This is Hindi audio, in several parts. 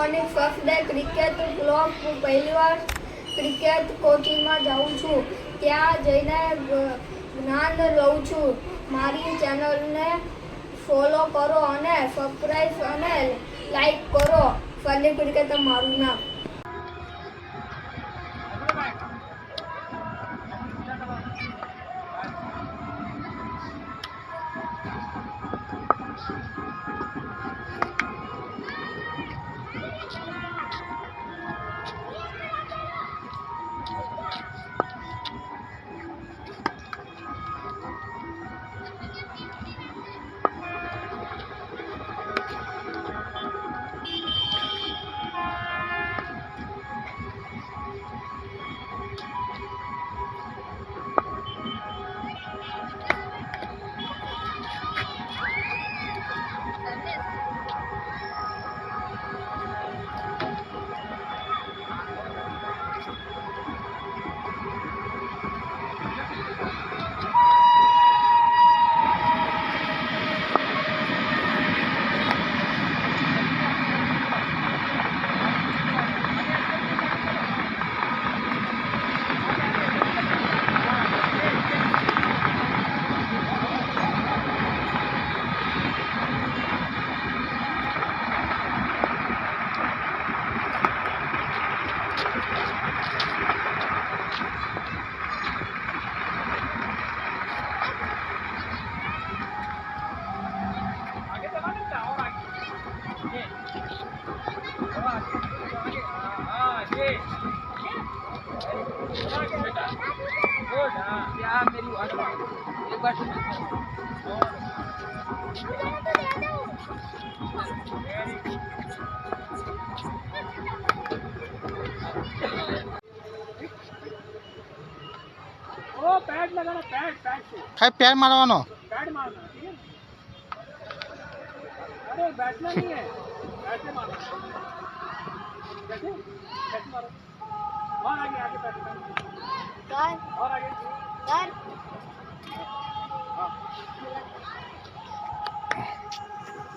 Morning first day cricket club પહેલી વાર ક્રિકેટ કોચિંગમાં જાઉં છું. ત્યાં જઈને જ્ઞાન લઉં છું. મારી ચેનલને ફોલો કરો અને સબસ્ક્રાઈબ અને લાઈક કરો. ફની ક્રિકેટ મારું નામ. खाई पैर मारवानो पैड मारना ठीक है। अरे बैठना नहीं है, ऐसे मारना कैसे कैसे मारो और आगे आगे बैठना और आगे हाँ।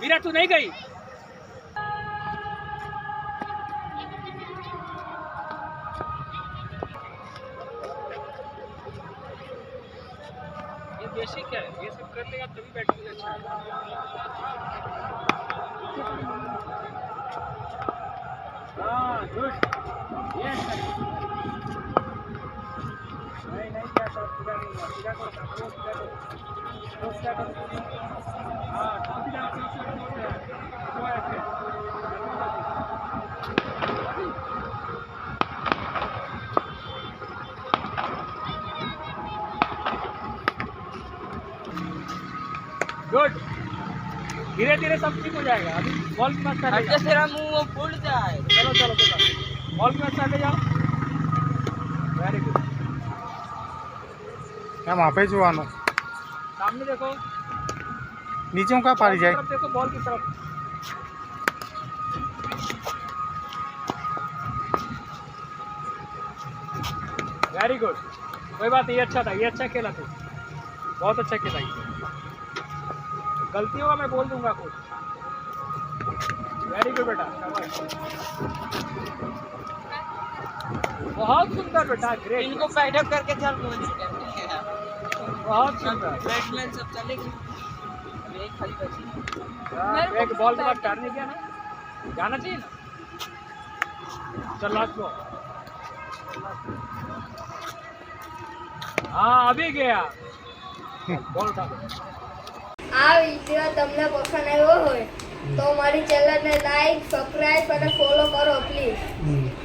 मीरा तू नहीं गई बेसिक है, ये सब कर लेगा तभी बैटिंग अच्छा है। हाँ गुड ये नहीं क्या शॉट पूरा नहीं हुआ, पूरा करो हाँ वो ऐसे गुड धीरे धीरे सब ठीक हो जाएगा। अभी बॉल के पास चले तेरा मुंह फूल जाए। चलो चलो चलो बॉल के पास चले जाओ। वेरी गुड एम आपे जोवानो सामने देखो नीचे का पारी जाए देखो बॉल की तरफ वेरी गुड कोई बात नहीं, अच्छा था, ये अच्छा खेला तू, बहुत अच्छा खेला। ये गलती होगा मैं बोल दूंगा कुछ। वेरी गुड बेटा, बहुत सुंदर बेटा, ग्रेट। इनको पैडअप करके चल बहुत सुंदर बैट्समैन सब चलेगी। एक खाली बची एक बॉल के बाद टर्न किया ना, जाना चाहिए ना। चल लास्ट बॉल, हाँ अभी गया बॉल उठा। આ વિડિયો તમને પસંદ આવ્યો હોય તો મારી ચેનલને લાઈક સબસ્ક્રાઇબ અને ફોલો કરો પ્લીઝ.